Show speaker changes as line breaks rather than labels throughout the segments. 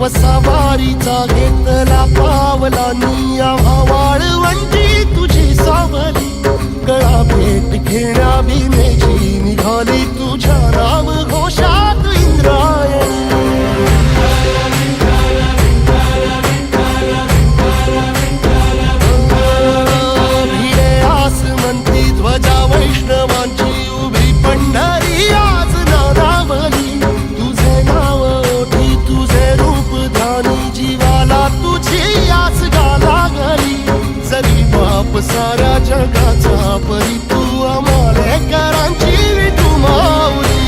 सवारीचा घेतला पावलांनी आम्हा वाळवंटी तुझी सावली गळा भेट घेण्या भीमेची निघाली तुझ्या नाव घोषात इंद्रायणी भिडे आसमंती ध्वजा वैष्णवांची उभी पंढरी आज नादावली तुझे नाव ओठी तुझे रूप ध्यानी जीवाला तुझी आस लागली जरी बाप साऱ्या जगाचा परी तू आमालेकरांची विठू माऊली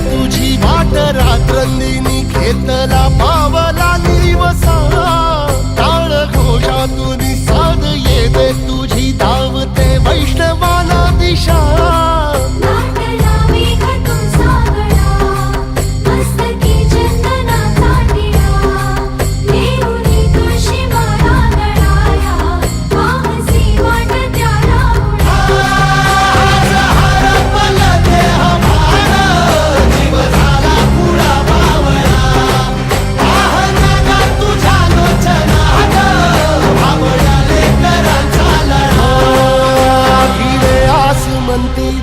तुझी वाट रात्रंदिनी घेतला पावला निवसा टाळ घोषातून साध येते तुझी धावते वैष्णवाला दिशा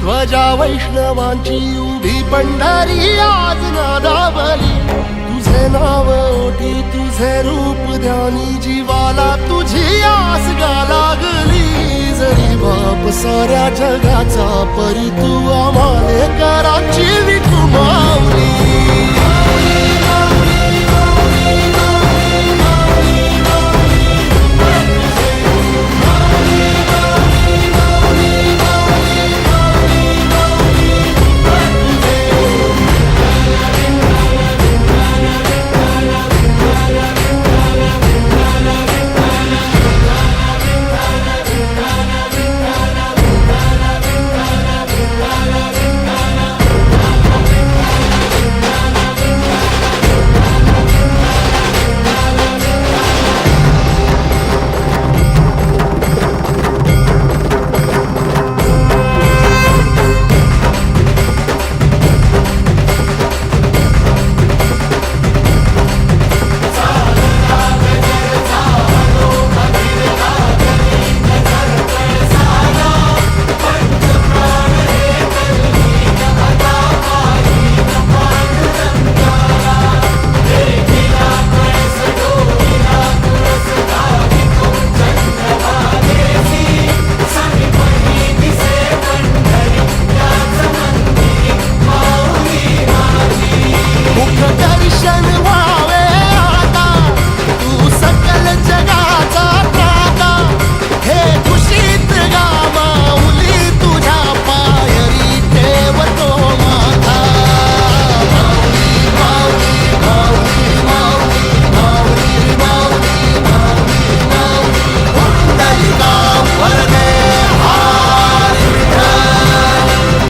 ध्वजा वैष्णवांची उभी पंढरी आज नादावली तुझे नाव ओठी तुझे रूप ध्यानी जीवाला तुझी आस लागली जरी बाप साऱ्या जगाचा परी तू आमालेकरांची विठू माऊली